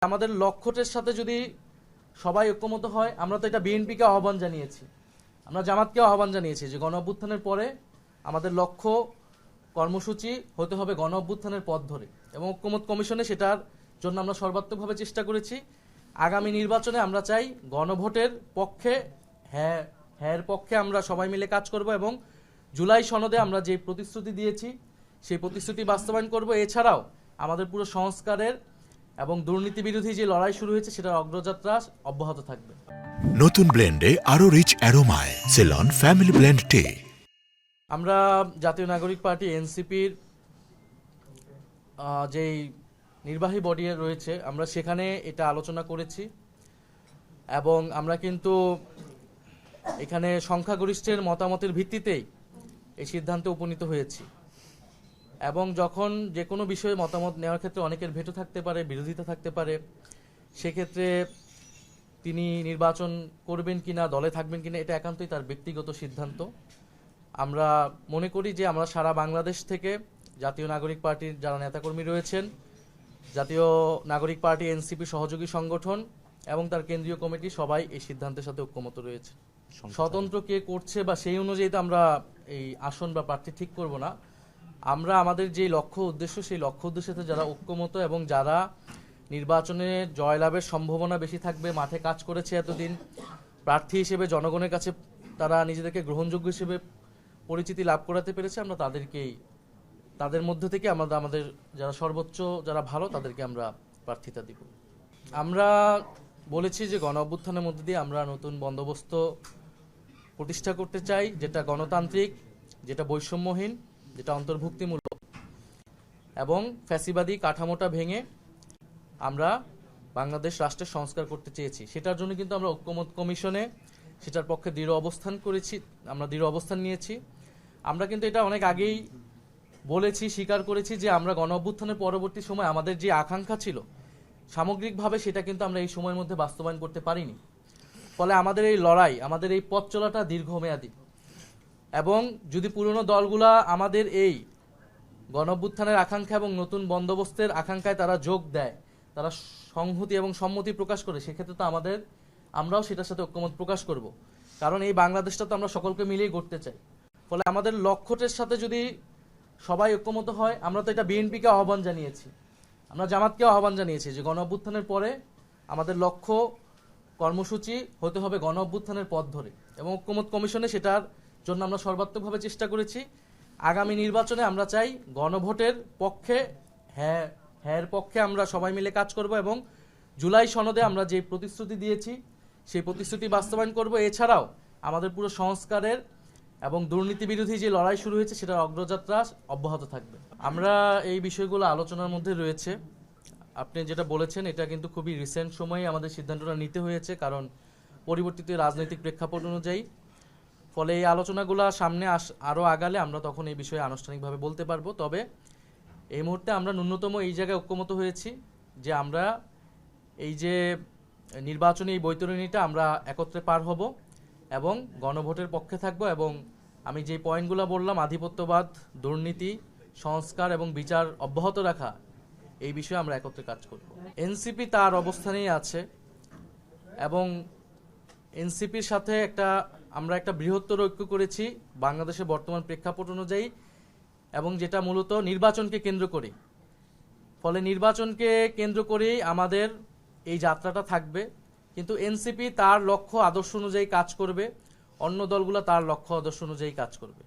আমাদের লক্ষ্যের সাথে যদি সবাই ঐক্যমত হয়, আমরা তো এটা বিএনপিকে আহ্বান জানিয়েছি, আমরা জামাতকেও আহ্বান জানিয়েছি যে গণ অভ্যুত্থানের পরে আমাদের লক্ষ্য কর্মসূচি হতে হবে গণ অভ্যুত্থানের পথ ধরে, এবং ঐক্যমত কমিশনে সেটার জন্য আমরা সর্বাত্মকভাবে চেষ্টা করেছি। আগামী নির্বাচনে আমরা চাই গণভোটের পক্ষে, হ্যাঁ পক্ষে আমরা সবাই মিলে কাজ করব, এবং জুলাই সনদে আমরা যে প্রতিশ্রুতি দিয়েছি সেই প্রতিশ্রুতি বাস্তবায়ন করব। এছাড়াও আমাদের পুরো সংস্কারের এবং দুর্নীতি বিরোধী যে লড়াই শুরু হয়েছে সেটার অগ্রযাত্রা অব্যাহত থাকবে। নতুন ব্লেন্ডে আরো রিচ অ্যারোমায় সেলন ফ্যামিলি ব্লেন্ড টে। আমরা জাতীয় নাগরিক পার্টি এনসিপির যেই নির্বাহী বডি রয়েছে আমরা সেখানে এটা আলোচনা করেছি, এবং আমরা কিন্তু এখানে সংখ্যাগরিষ্ঠের মতামতের ভিত্তিতেই এই সিদ্ধান্তে উপনীত হয়েছি। এবং যখন যে কোনো বিষয়ে মতামত নেওয়ার ক্ষেত্রে অনেকের ভেটো থাকতে পারে, বিরোধিতা থাকতে পারে, সেক্ষেত্রে তিনি নির্বাচন করবেন কিনা, দলে থাকবেন কিনা, এটা একান্তই তার ব্যক্তিগত সিদ্ধান্ত। আমরা মনে করি যে আমরা সারা বাংলাদেশ থেকে জাতীয় নাগরিক পার্টির যারা নেতাকর্মী রয়েছেন, জাতীয় নাগরিক পার্টি এনসিপি সহযোগী সংগঠন এবং তার কেন্দ্রীয় কমিটি সবাই এই সিদ্ধান্তের সাথে ঐক্যমত রয়েছে। স্বতন্ত্র কে করছে বা সেই অনুযায়ী তো আমরা এই আসন বা প্রার্থী ঠিক করব না। আমরা আমাদের যে লক্ষ্য উদ্দেশ্য, সেই লক্ষ্য উদ্দেশ্যে যারা ঐক্যমত এবং যারা নির্বাচনে জয়লাভের সম্ভাবনা বেশি থাকবে, মাঠে কাজ করেছে এতদিন, প্রার্থী হিসেবে জনগণের কাছে তারা নিজেদেরকে গ্রহণযোগ্য হিসেবে পরিচিতি লাভ করাতে পেরেছে, আমরা তাদের মধ্যে থেকে আমাদের যারা সর্বোচ্চ, যারা ভালো, তাদেরকে আমরা প্রার্থিতা দিব। আমরা বলেছি যে গণ অভ্যুত্থানের মধ্যে দিয়ে আমরা নতুন বন্দোবস্ত প্রতিষ্ঠা করতে চাই, যেটা গণতান্ত্রিক, যেটা বৈষম্যহীন, যেটা অন্তর্ভুক্তিমূলক, এবং ফ্যাসিবাদী কাঠামোটা ভেঙে আমরা বাংলাদেশ রাষ্ট্রের সংস্কার করতে চেয়েছি। সেটার জন্য কিন্তু আমরা ঐক্যমত কমিশনে সেটার পক্ষে দৃঢ় অবস্থান করেছি, আমরা দৃঢ় অবস্থান নিয়েছি। আমরা কিন্তু এটা অনেক আগেই বলেছি, স্বীকার করেছি যে আমরা গণ অভ্যুত্থানের পরবর্তী সময় আমাদের যে আকাঙ্ক্ষা ছিল সামগ্রিকভাবে সেটা কিন্তু আমরা এই সময়ের মধ্যে বাস্তবায়ন করতে পারিনি। ফলে আমাদের এই লড়াই, আমাদের এই পথ চলাটা দীর্ঘমেয়াদী, এবং যদি পুরনো দলগুলা আমাদের এই গণ অভ্যুত্থানের আকাঙ্ক্ষা এবং নতুন বন্দোবস্তের আকাঙ্ক্ষায় তারা যোগ দেয়, তারা সংহতি এবং সম্মতি প্রকাশ করে, সেক্ষেত্রে তো আমরাও সেটার সাথে ঐক্যমত প্রকাশ করব, কারণ এই বাংলাদেশটা তো আমরা সকলকে মিলিয়ে গড়তে চাই। ফলে আমাদের লক্ষ্যের সাথে যদি সবাই ঐক্যমত হয়, আমরা তো এটা বিএনপিকে আহ্বান জানিয়েছি, আমরা জামাতকেও আহ্বান জানিয়েছি যে গণ অভ্যুত্থানের পরে আমাদের লক্ষ্য কর্মসূচি হতে হবে গণ অভ্যুত্থানের পথ ধরে, এবং ঐক্যমত কমিশনে সেটার জন্য আমরা সর্বাত্মকভাবে চেষ্টা করেছি। আগামী নির্বাচনে আমরা চাই গণভোটের পক্ষে, হ্যাঁ পক্ষে আমরা সবাই মিলে কাজ করব, এবং জুলাই সনদে আমরা যে প্রতিশ্রুতি দিয়েছি সেই প্রতিশ্রুতি বাস্তবায়ন করব। এছাড়াও আমাদের পুরো সংস্কারের এবং দুর্নীতি বিরোধী যে লড়াই শুরু হয়েছে সেটার অগ্রযাত্রা অব্যাহত থাকবে। আমরা এই বিষয়গুলো আলোচনার মধ্যে রয়েছে। আপনি যেটা বলেছেন এটা কিন্তু খুবই রিসেন্ট সময়ে আমাদের সিদ্ধান্তটা নিতে হয়েছে, কারণ পরিবর্তিত রাজনৈতিক প্রেক্ষাপট অনুযায়ী। ফলে এই আলোচনাগুলো সামনে আরও আগালে আমরা তখন এই বিষয়ে আনুষ্ঠানিকভাবে বলতে পারবো। তবে এই মুহূর্তে আমরা ন্যূনতম এই জায়গায় ঐক্যমত হয়েছি যে আমরা এই যে নির্বাচনী এই বৈতরণীটা আমরা একত্রে পার হব এবং গণভোটের পক্ষে থাকব, এবং আমি যে পয়েন্টগুলো বললাম, আধিপত্যবাদ, দুর্নীতি, সংস্কার এবং বিচার অব্যাহত রাখা, এই বিষয়ে আমরা একত্রে কাজ করব। এনসিপি তার অবস্থানেই আছে, এবং এনসিপির সাথে আমরা একটা বৃহত্তর ঐক্য করেছি বাংলাদেশের বর্তমান প্রেক্ষাপট অনুযায়ী, এবং যেটা মূলত নির্বাচনকে কেন্দ্র করে। ফলে নির্বাচনকে কেন্দ্র করেই আমাদের এই যাত্রাটা থাকবে, কিন্তু এনসিপি তার লক্ষ্য আদর্শ অনুযায়ী কাজ করবে, অন্য দলগুলো তার লক্ষ্য আদর্শ অনুযায়ী কাজ করবে।